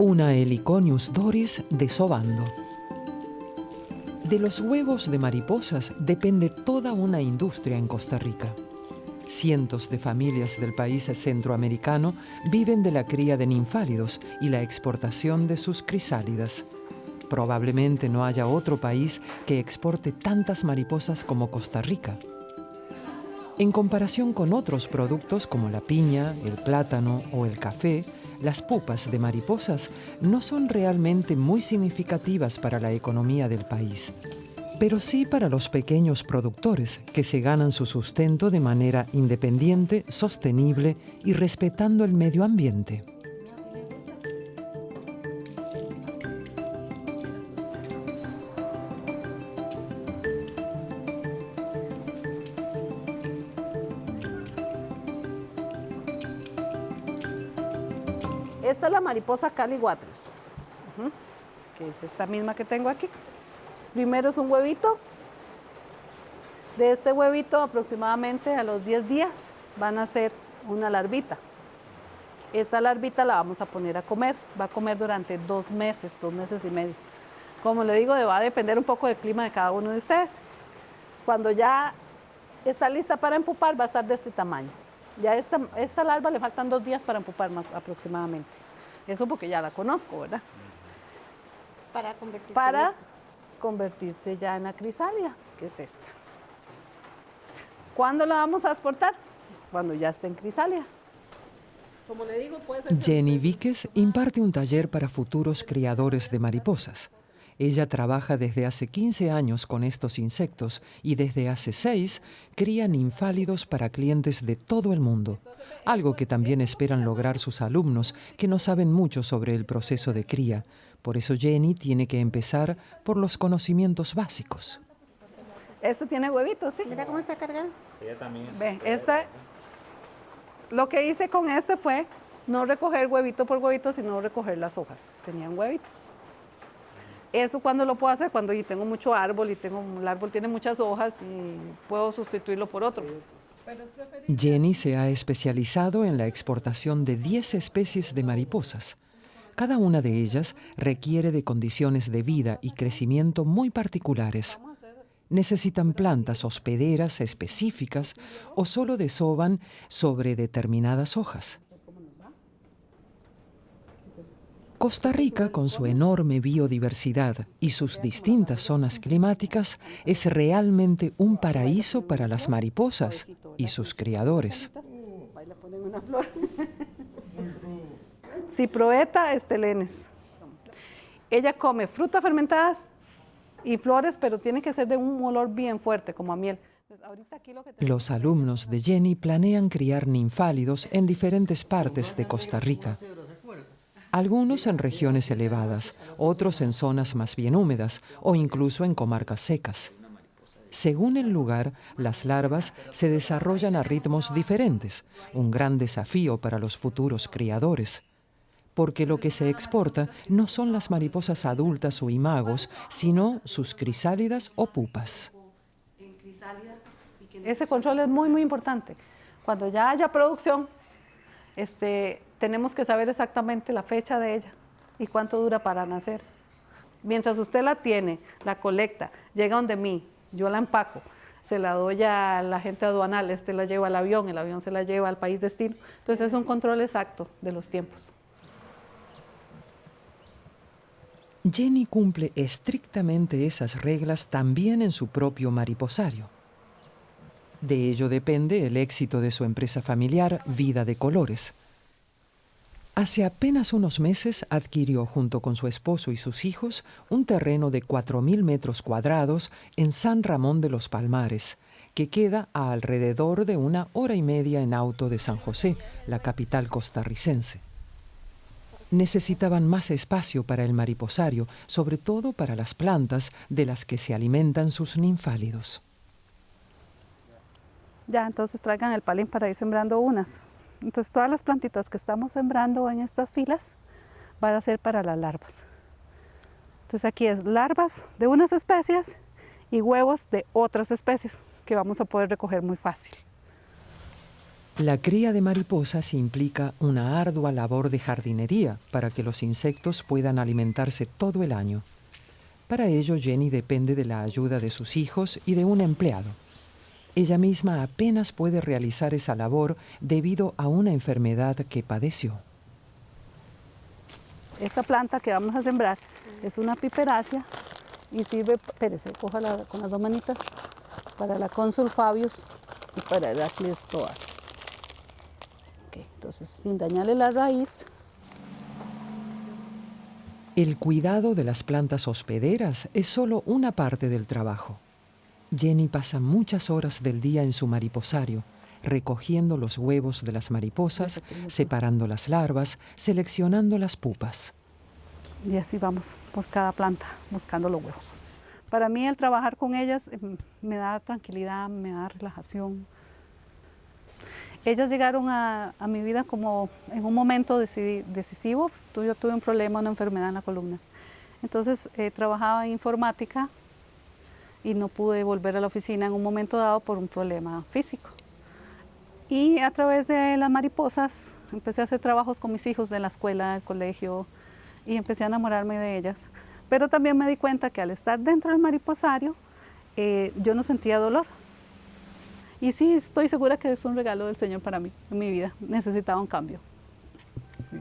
Una Heliconius doris desovando. De los huevos de mariposas depende toda una industria en Costa Rica. Cientos de familias del país centroamericano viven de la cría de ninfálidos y la exportación de sus crisálidas. Probablemente no haya otro país que exporte tantas mariposas como Costa Rica. En comparación con otros productos como la piña, el plátano o el café, las pupas de mariposas no son realmente muy significativas para la economía del país, pero sí para los pequeños productores que se ganan su sustento de manera independiente, sostenible y respetando el medio ambiente. Esta es la mariposa caligathrus, que es esta misma que tengo aquí. Primero es un huevito. De este huevito aproximadamente a los 10 días van a ser una larvita. Esta larvita la vamos a poner a comer. Va a comer durante 2 meses y medio. Como le digo, va a depender un poco del clima de cada uno de ustedes. Cuando ya está lista para empupar, va a estar de este tamaño. Ya esta larva le faltan 2 días para empupar más aproximadamente. Eso porque ya la conozco, ¿verdad? Para convertirse ya en la crisálida, que es esta. ¿Cuándo la vamos a exportar? Cuando ya esté en crisálida. Como le digo, puede ser... Jenny Víquez imparte un taller para futuros criadores de mariposas. Ella trabaja desde hace 15 años con estos insectos y desde hace 6 cría ninfálidos para clientes de todo el mundo, algo que también esperan lograr sus alumnos que no saben mucho sobre el proceso de cría. Por eso Jenny tiene que empezar por los conocimientos básicos. Esto tiene huevitos, ¿sí? Mira cómo está cargado. Ella también es... Ve, lo que hice con este fue no recoger huevito por huevito, sino recoger las hojas. Tenían huevitos. Eso cuando lo puedo hacer, cuando yo tengo mucho árbol y el árbol tiene muchas hojas y puedo sustituirlo por otro. Jenny se ha especializado en la exportación de 10 especies de mariposas. Cada una de ellas requiere de condiciones de vida y crecimiento muy particulares. Necesitan plantas hospederas específicas o solo desovan sobre determinadas hojas. Costa Rica, con su enorme biodiversidad y sus distintas zonas climáticas, es realmente un paraíso para las mariposas y sus criadores. Ahí le ponen una flor. Cyproheta estelenes. Ella come frutas fermentadas y flores, pero tiene que ser de un olor bien fuerte, como a miel. Los alumnos de Jenny planean criar ninfálidos en diferentes partes de Costa Rica. Algunos en regiones elevadas, otros en zonas más bien húmedas o incluso en comarcas secas. Según el lugar, las larvas se desarrollan a ritmos diferentes, un gran desafío para los futuros criadores. Porque lo que se exporta no son las mariposas adultas o imagos, sino sus crisálidas o pupas. Ese control es muy, muy importante. Cuando ya haya producción, tenemos que saber exactamente la fecha de ella y cuánto dura para nacer. Mientras usted la tiene, la colecta, llega donde mí, yo la empaco, se la doy a la gente aduanal, la lleva al avión, el avión se la lleva al país destino. Entonces es un control exacto de los tiempos. Jenny cumple estrictamente esas reglas también en su propio mariposario. De ello depende el éxito de su empresa familiar Vida de Colores. Hace apenas unos meses adquirió junto con su esposo y sus hijos un terreno de 4.000 metros cuadrados en San Ramón de los Palmares, que queda a alrededor de 1 hora y media en auto de San José, la capital costarricense. Necesitaban más espacio para el mariposario, sobre todo para las plantas de las que se alimentan sus ninfálidos. Ya, entonces traigan el palín para ir sembrando unas. Entonces todas las plantitas que estamos sembrando en estas filas van a ser para las larvas. Entonces aquí es larvas de unas especies y huevos de otras especies que vamos a poder recoger muy fácil. La cría de mariposas implica una ardua labor de jardinería para que los insectos puedan alimentarse todo el año. Para ello, Jenny depende de la ayuda de sus hijos y de un empleado. Ella misma apenas puede realizar esa labor debido a una enfermedad que padeció. Esta planta que vamos a sembrar es una piperácea y sirve, espérese, cójala con las dos manitas, para la Consul Fabius y para el Heracles Toas. Okay, entonces, sin dañarle la raíz. El cuidado de las plantas hospederas es solo una parte del trabajo. Jenny pasa muchas horas del día en su mariposario, recogiendo los huevos de las mariposas, separando las larvas, seleccionando las pupas. Y así vamos por cada planta, buscando los huevos. Para mí el trabajar con ellas me da tranquilidad, me da relajación. Ellas llegaron a mi vida como en un momento decisivo. Yo tuve un problema, una enfermedad en la columna. Entonces trabajaba en informática y no pude volver a la oficina en un momento dado por un problema físico. Y a través de las mariposas empecé a hacer trabajos con mis hijos en la escuela, el colegio, y empecé a enamorarme de ellas. Pero también me di cuenta que al estar dentro del mariposario, yo no sentía dolor. Y sí, estoy segura que es un regalo del Señor para mí, en mi vida. Necesitaba un cambio. Sí.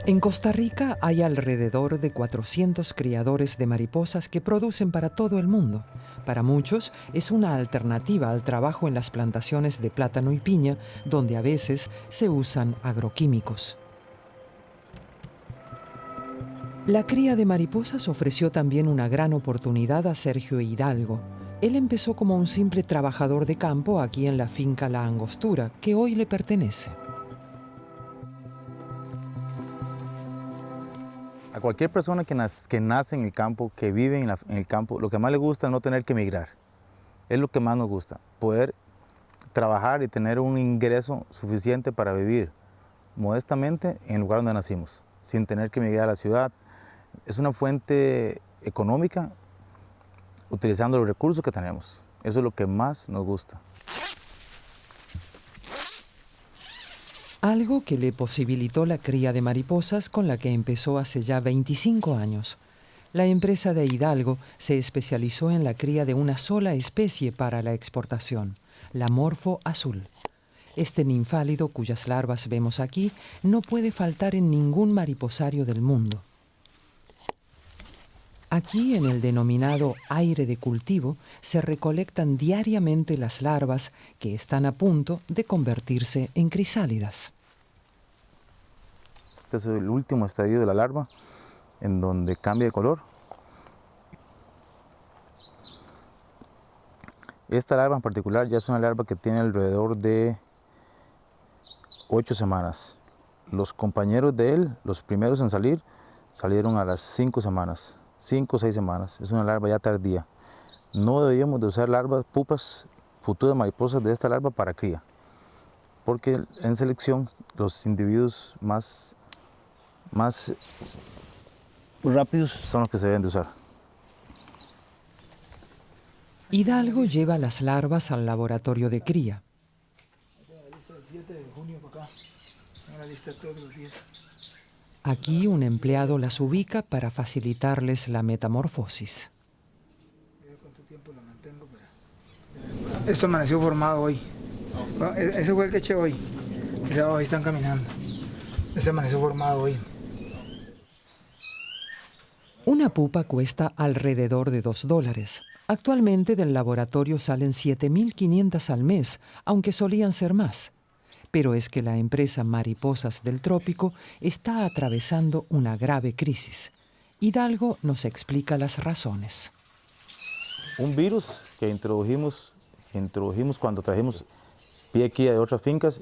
En Costa Rica hay alrededor de 400 criadores de mariposas que producen para todo el mundo. Para muchos es una alternativa al trabajo en las plantaciones de plátano y piña, donde a veces se usan agroquímicos. La cría de mariposas ofreció también una gran oportunidad a Sergio Hidalgo. Él empezó como un simple trabajador de campo aquí en la finca La Angostura, que hoy le pertenece. A cualquier persona que nace en el campo, que vive en el campo, lo que más le gusta es no tener que emigrar. Es lo que más nos gusta, poder trabajar y tener un ingreso suficiente para vivir modestamente en el lugar donde nacimos, sin tener que emigrar a la ciudad. Es una fuente económica utilizando los recursos que tenemos. Eso es lo que más nos gusta. Algo que le posibilitó la cría de mariposas con la que empezó hace ya 25 años. La empresa de Hidalgo se especializó en la cría de una sola especie para la exportación, la morfo azul. Este ninfálido, cuyas larvas vemos aquí, no puede faltar en ningún mariposario del mundo. Aquí, en el denominado aire de cultivo, se recolectan diariamente las larvas que están a punto de convertirse en crisálidas. Este es el último estadio de la larva, en donde cambia de color. Esta larva en particular ya es una larva que tiene alrededor de 8 semanas. Los compañeros de él, los primeros en salir, salieron a las 5 semanas. 5 o 6 semanas, es una larva ya tardía. No deberíamos de usar larvas, pupas, futuras mariposas de esta larva para cría, porque en selección los individuos más rápidos son los que se deben de usar. Hidalgo lleva las larvas al laboratorio de cría. La lista del 7 de junio para acá, la lista todos los días. Aquí un empleado las ubica para facilitarles la metamorfosis. ¿Cuánto tiempo la mantengo? Esto amaneció formado hoy. Ese fue el que eché hoy. Ahí están caminando. Este amaneció formado hoy. Una pupa cuesta alrededor de $2. Actualmente del laboratorio salen 7.500 al mes, aunque solían ser más. Pero es que la empresa Mariposas del Trópico está atravesando una grave crisis. Hidalgo nos explica las razones. Un virus que introdujimos cuando trajimos pie aquí de otras fincas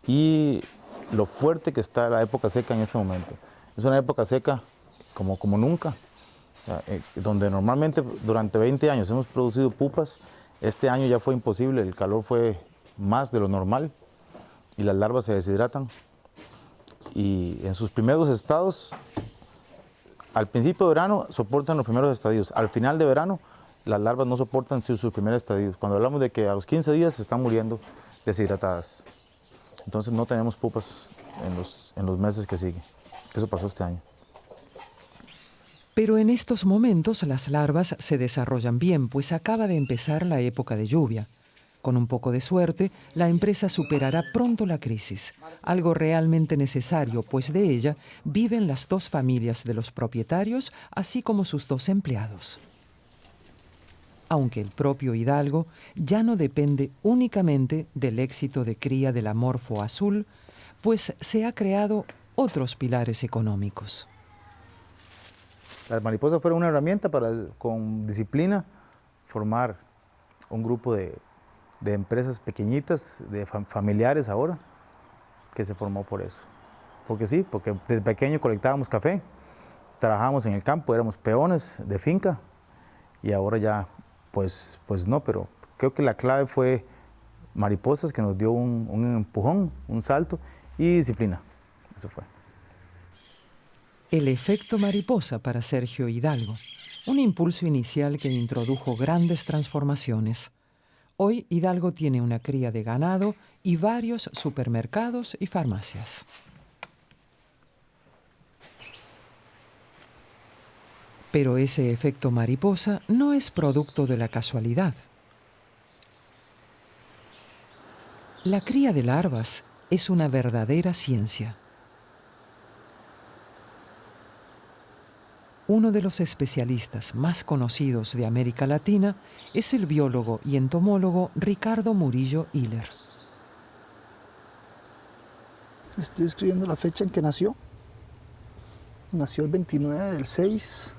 y lo fuerte que está la época seca en este momento. Es una época seca como nunca, o sea, donde normalmente durante 20 años hemos producido pupas. Este año ya fue imposible, el calor fue más de lo normal y las larvas se deshidratan. Y en sus primeros estados, al principio de verano soportan los primeros estadios, al final de verano las larvas no soportan sus primeros estadios. Cuando hablamos de que a los 15 días se están muriendo deshidratadas. Entonces no tenemos pupas en los meses que siguen. Eso pasó este año. Pero en estos momentos las larvas se desarrollan bien, pues acaba de empezar la época de lluvia. Con un poco de suerte, la empresa superará pronto la crisis, algo realmente necesario, pues de ella viven las 2 familias de los propietarios, así como sus 2 empleados. Aunque el propio Hidalgo ya no depende únicamente del éxito de cría de la morfo azul, pues se ha creado otros pilares económicos. Las mariposas fueron una herramienta para, con disciplina, formar un grupo de empresas pequeñitas, de familiares ahora, que se formó por eso. Porque sí, porque desde pequeño colectábamos café, trabajábamos en el campo, éramos peones de finca, y ahora ya, pues no, pero creo que la clave fue mariposas, que nos dio un empujón, un salto, y disciplina, eso fue. El efecto mariposa para Sergio Hidalgo, un impulso inicial que introdujo grandes transformaciones. Hoy Hidalgo tiene una cría de ganado y varios supermercados y farmacias. Pero ese efecto mariposa no es producto de la casualidad. La cría de larvas es una verdadera ciencia. Uno de los especialistas más conocidos de América Latina es el biólogo y entomólogo Ricardo Murillo Hiller. Estoy escribiendo la fecha en que nació. Nació el 29/6.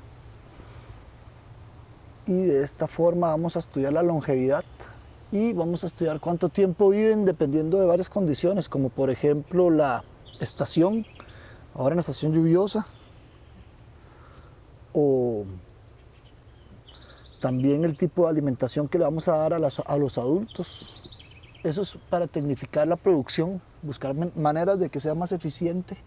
Y de esta forma vamos a estudiar la longevidad y vamos a estudiar cuánto tiempo viven dependiendo de varias condiciones, como por ejemplo la estación, ahora en la estación lluviosa, o también el tipo de alimentación que le vamos a dar a los adultos. Eso es para tecnificar la producción, buscar maneras de que sea más eficiente.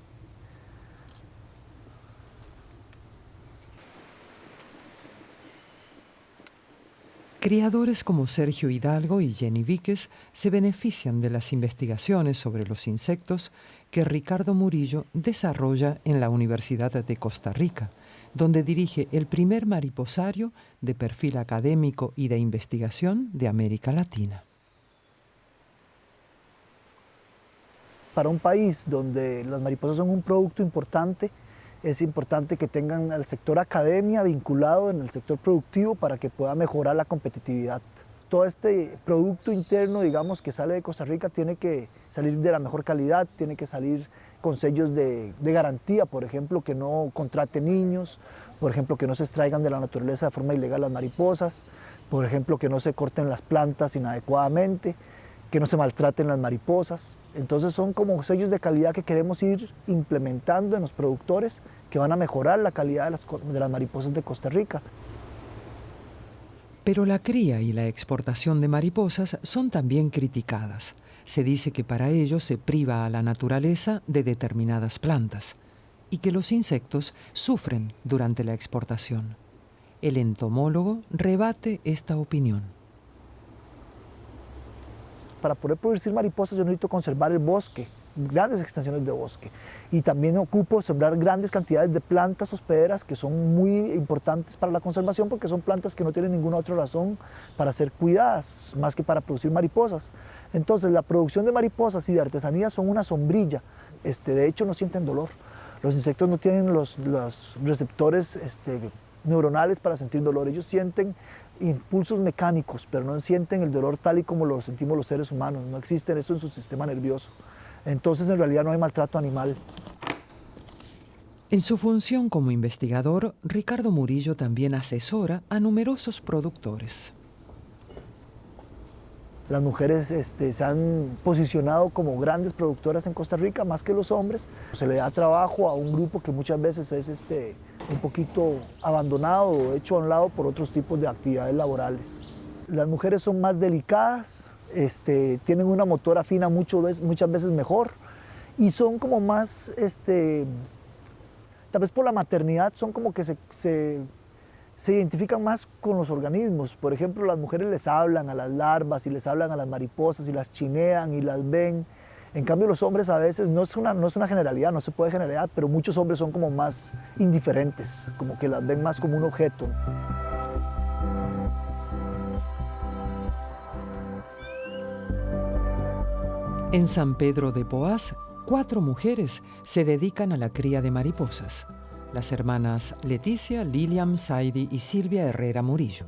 Criadores como Sergio Hidalgo y Jenny Víquez se benefician de las investigaciones sobre los insectos que Ricardo Murillo desarrolla en la Universidad de Costa Rica, donde dirige el primer mariposario de perfil académico y de investigación de América Latina. Para un país donde las mariposas son un producto importante, es importante que tengan al sector academia vinculado en el sector productivo para que pueda mejorar la competitividad. Todo este producto interno, digamos, que sale de Costa Rica tiene que salir de la mejor calidad, tiene que salir con sellos de garantía, por ejemplo, que no contrate niños, por ejemplo, que no se extraigan de la naturaleza de forma ilegal las mariposas, por ejemplo, que no se corten las plantas inadecuadamente, que no se maltraten las mariposas. Entonces son como sellos de calidad que queremos ir implementando en los productores que van a mejorar la calidad de las mariposas de Costa Rica. Pero la cría y la exportación de mariposas son también criticadas. Se dice que para ello se priva a la naturaleza de determinadas plantas y que los insectos sufren durante la exportación. El entomólogo rebate esta opinión. Para poder producir mariposas yo necesito conservar el bosque, grandes extensiones de bosque. Y también ocupo sembrar grandes cantidades de plantas hospederas que son muy importantes para la conservación porque son plantas que no tienen ninguna otra razón para ser cuidadas, más que para producir mariposas. Entonces la producción de mariposas y de artesanías son una sombrilla. De hecho no sienten dolor. Los insectos no tienen los receptores neuronales para sentir dolor. Ellos sienten impulsos mecánicos, pero no sienten el dolor tal y como lo sentimos los seres humanos. No existe eso en su sistema nervioso. Entonces, en realidad no hay maltrato animal. En su función como investigador, Ricardo Murillo también asesora a numerosos productores. Las mujeres se han posicionado como grandes productoras en Costa Rica, más que los hombres. Se le da trabajo a un grupo que muchas veces es un poquito abandonado o hecho a un lado por otros tipos de actividades laborales. Las mujeres son más delicadas, tienen una motora fina muchas veces mejor y son como más, tal vez por la maternidad, son como que se se identifican más con los organismos. Por ejemplo, las mujeres les hablan a las larvas y les hablan a las mariposas y las chinean y las ven. En cambio, los hombres a veces, no es una generalidad, no se puede generalizar, pero muchos hombres son como más indiferentes, como que las ven más como un objeto. En San Pedro de Poás, 4 mujeres se dedican a la cría de mariposas. Las hermanas Leticia, Lilian, Saidi y Silvia Herrera Murillo.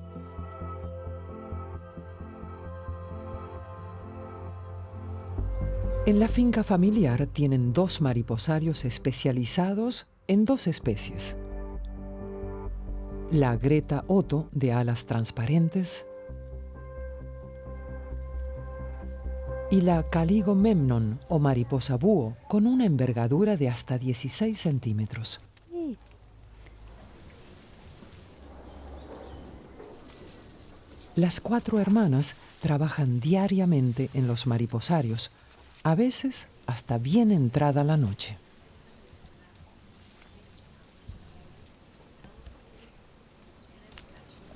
En la finca familiar tienen 2 mariposarios especializados en 2 especies. La Greta Otto, de alas transparentes, y la Caligo memnon, o mariposa búho, con una envergadura de hasta 16 centímetros. Las 4 hermanas trabajan diariamente en los mariposarios, a veces hasta bien entrada la noche.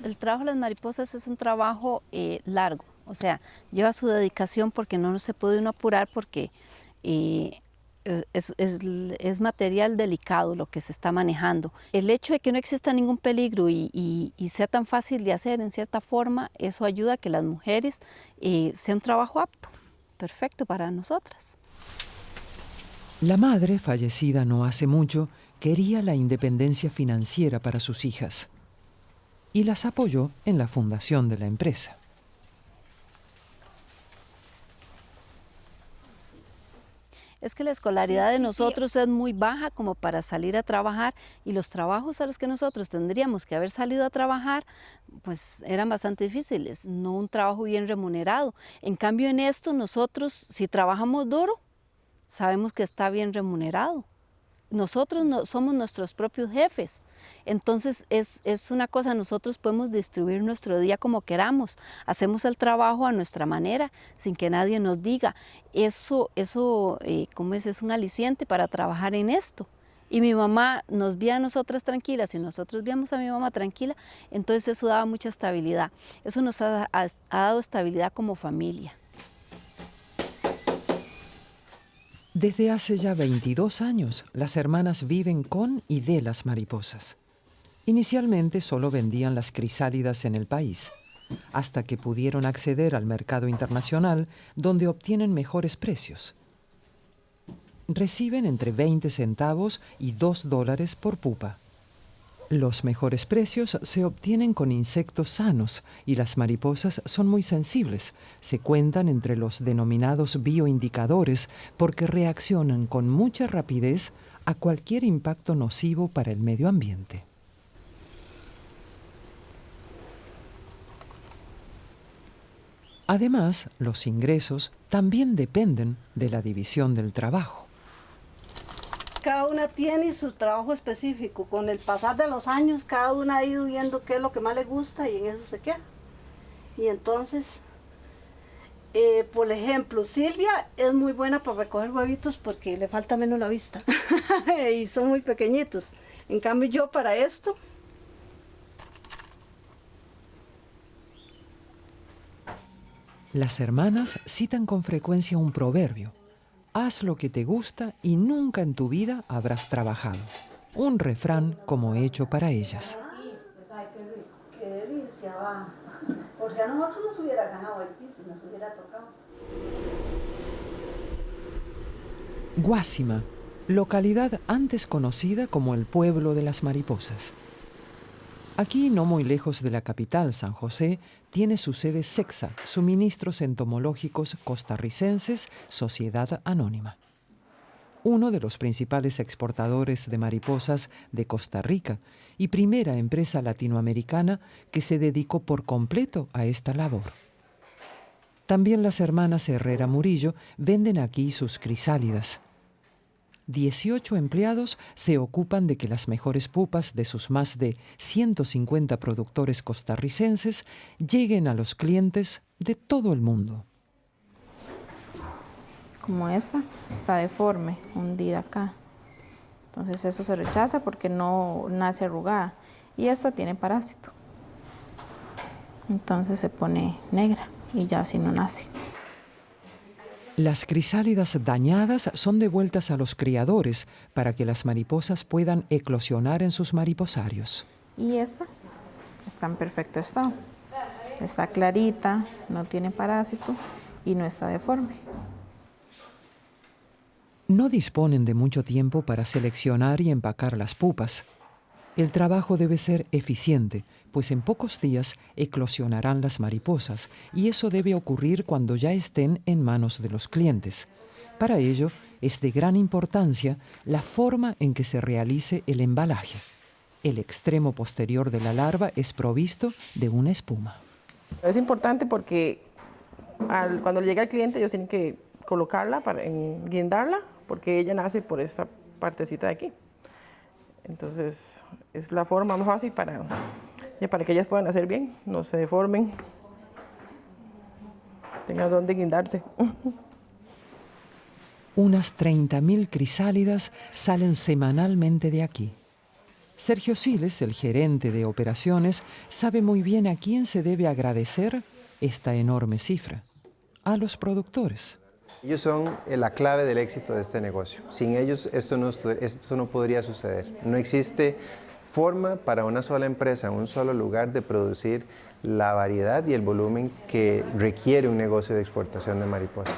El trabajo de las mariposas es un trabajo largo, o sea, lleva su dedicación porque no se puede uno apurar porque es material delicado lo que se está manejando. El hecho de que no exista ningún peligro y sea tan fácil de hacer en cierta forma, eso ayuda a que las mujeres sea un trabajo apto, perfecto para nosotras. La madre, fallecida no hace mucho, quería la independencia financiera para sus hijas y las apoyó en la fundación de la empresa. Es que la escolaridad de nosotros es muy baja como para salir a trabajar y los trabajos a los que nosotros tendríamos que haber salido a trabajar pues eran bastante difíciles, no un trabajo bien remunerado. En cambio en esto nosotros si trabajamos duro sabemos que está bien remunerado. Nosotros somos nuestros propios jefes, entonces es una cosa, nosotros podemos distribuir nuestro día como queramos, hacemos el trabajo a nuestra manera, sin que nadie nos diga. Eso ¿cómo es? Es un aliciente para trabajar en esto. Y mi mamá nos ve a nosotras tranquilas y nosotros veamos a mi mamá tranquila, entonces eso daba mucha estabilidad. Eso nos ha dado estabilidad como familia. Desde hace ya 22 años, las hermanas viven con y de las mariposas. Inicialmente solo vendían las crisálidas en el país, hasta que pudieron acceder al mercado internacional, donde obtienen mejores precios. Reciben entre 20 centavos y $2 por pupa. Los mejores precios se obtienen con insectos sanos y las mariposas son muy sensibles. Se cuentan entre los denominados bioindicadores porque reaccionan con mucha rapidez a cualquier impacto nocivo para el medio ambiente. Además, los ingresos también dependen de la división del trabajo. Cada una tiene su trabajo específico. Con el pasar de los años, cada una ha ido viendo qué es lo que más le gusta y en eso se queda. Y entonces, por ejemplo, Silvia es muy buena para recoger huevitos porque le falta menos la vista y son muy pequeñitos. En cambio, yo para esto, las hermanas citan con frecuencia un proverbio: haz lo que te gusta y nunca en tu vida habrás trabajado. Un refrán como hecho para ellas. qué delicia, va. Por si a nosotros nos hubiera ganado Haití, si nos hubiera tocado. Guásima, localidad antes conocida como el pueblo de las mariposas. Aquí, no muy lejos de la capital, San José, tiene su sede SECSA, Suministros Entomológicos Costarricenses, Sociedad Anónima. Uno de los principales exportadores de mariposas de Costa Rica y primera empresa latinoamericana que se dedicó por completo a esta labor. También las hermanas Herrera Murillo venden aquí sus crisálidas. 18 empleados se ocupan de que las mejores pupas de sus más de 150 productores costarricenses lleguen a los clientes de todo el mundo. Como esta, está deforme, hundida acá. Entonces eso se rechaza porque no nace arrugada. y esta tiene parásito. Entonces se pone negra y ya así no nace. Las crisálidas dañadas son devueltas a los criadores para que las mariposas puedan eclosionar en sus mariposarios. Y esta está en perfecto estado. Está clarita, no tiene parásito y no está deforme. No disponen de mucho tiempo para seleccionar y empacar las pupas. El trabajo debe ser eficiente, pues en pocos días eclosionarán las mariposas y eso debe ocurrir cuando ya estén en manos de los clientes. Para ello, es de gran importancia la forma en que se realice el embalaje. El extremo posterior de la larva es provisto de una espuma. Es importante porque cuando le llega al cliente ellos tienen que colocarla, guindarla, porque ella nace por esta partecita de aquí. Entonces es la forma más fácil para que ellas puedan nacer bien, no se deformen, tengan donde guindarse. Unas 30.000 crisálidas salen semanalmente de aquí. Sergio Siles, el gerente de operaciones, sabe muy bien a quién se debe agradecer esta enorme cifra: a los productores. Ellos son la clave del éxito de este negocio. Sin ellos esto no podría suceder. No existe forma para una sola empresa, en un solo lugar, de producir la variedad y el volumen que requiere un negocio de exportación de mariposas.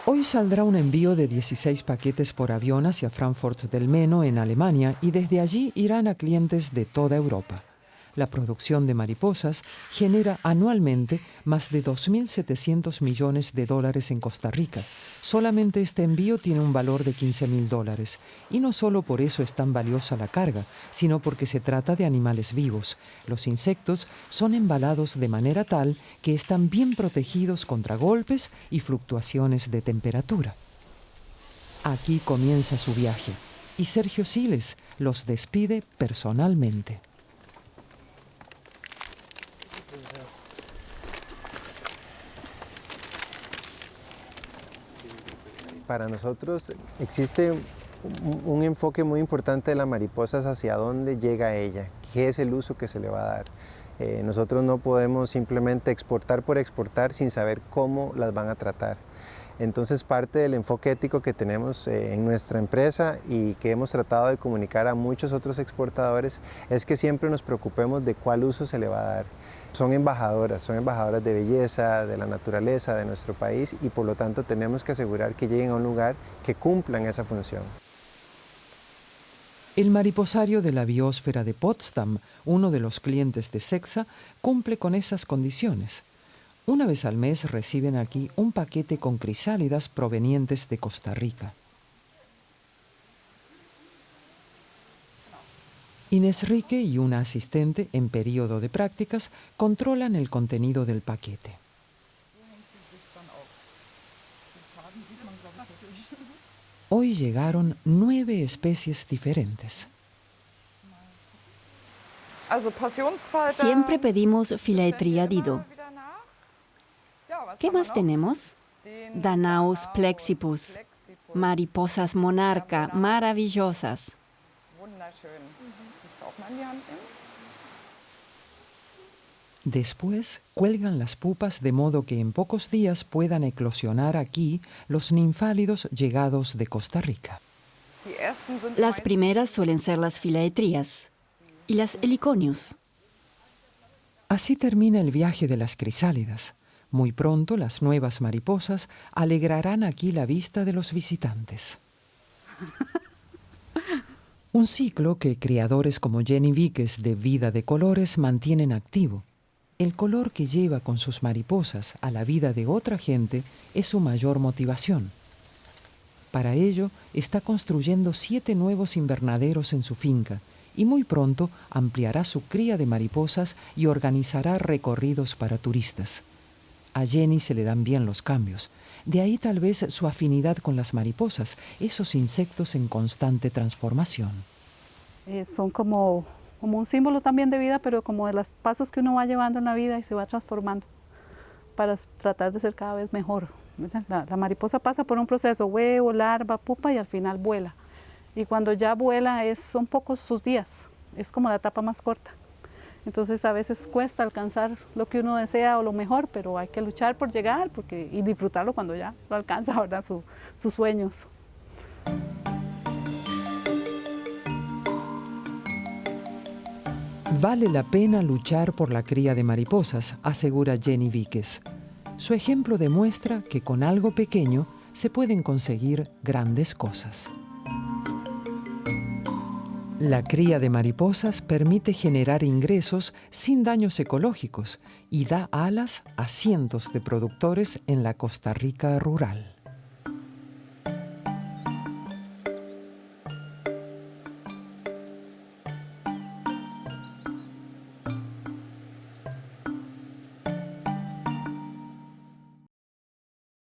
Hoy saldrá un envío de 16 paquetes por avión hacia Frankfurt del Meno, en Alemania, y desde allí irán a clientes de toda Europa. La producción de mariposas genera anualmente más de 2.700 millones de dólares en Costa Rica. Solamente este envío tiene un valor de $15.000. Y no solo por eso es tan valiosa la carga, sino porque se trata de animales vivos. Los insectos son embalados de manera tal que están bien protegidos contra golpes y fluctuaciones de temperatura. Aquí comienza su viaje y Sergio Siles los despide personalmente. Para nosotros existe un enfoque muy importante de las mariposas hacia dónde llega ella, qué es el uso que se le va a dar. Nosotros no podemos simplemente exportar por exportar sin saber cómo las van a tratar. Entonces, parte del enfoque ético que tenemos en nuestra empresa y que hemos tratado de comunicar a muchos otros exportadores es que siempre nos preocupemos de cuál uso se le va a dar. Son embajadoras de belleza, de la naturaleza, de nuestro país, y por lo tanto tenemos que asegurar que lleguen a un lugar que cumplan esa función. El mariposario de la biosfera de Potsdam, uno de los clientes de SEXA, cumple con esas condiciones. Una vez al mes reciben aquí un paquete con crisálidas provenientes de Costa Rica. Inés Rique y una asistente en periodo de prácticas controlan el contenido del paquete. Hoy llegaron 9 especies diferentes. Siempre pedimos Philaetria dido. ¿Qué más tenemos? Danaus plexippus, mariposas monarca maravillosas. Después cuelgan las pupas de modo que en pocos días puedan eclosionar aquí los ninfálidos llegados de Costa Rica. Las primeras suelen ser las Philaetrias y las heliconius. Así termina el viaje de las crisálidas. Muy pronto las nuevas mariposas alegrarán aquí la vista de los visitantes. Un ciclo que criadores como Jenny Víquez de Vida de Colores mantienen activo. El color que lleva con sus mariposas a la vida de otra gente es su mayor motivación. Para ello, está construyendo 7 nuevos invernaderos en su finca y muy pronto ampliará su cría de mariposas y organizará recorridos para turistas. A Jenny se le dan bien los cambios. De ahí tal vez su afinidad con las mariposas, esos insectos en constante transformación. Son como un símbolo también de vida, pero como de los pasos que uno va llevando en la vida y se va transformando para tratar de ser cada vez mejor. La mariposa pasa por un proceso: huevo, larva, pupa, y al final vuela. Y cuando ya vuela son pocos sus días, es como la etapa más corta. Entonces a veces cuesta alcanzar lo que uno desea o lo mejor, pero hay que luchar por llegar y disfrutarlo cuando ya lo alcanza, ¿verdad? Sus sueños. Vale la pena luchar por la cría de mariposas, asegura Jenny Víquez. Su ejemplo demuestra que con algo pequeño se pueden conseguir grandes cosas. La cría de mariposas permite generar ingresos sin daños ecológicos y da alas a cientos de productores en la Costa Rica rural.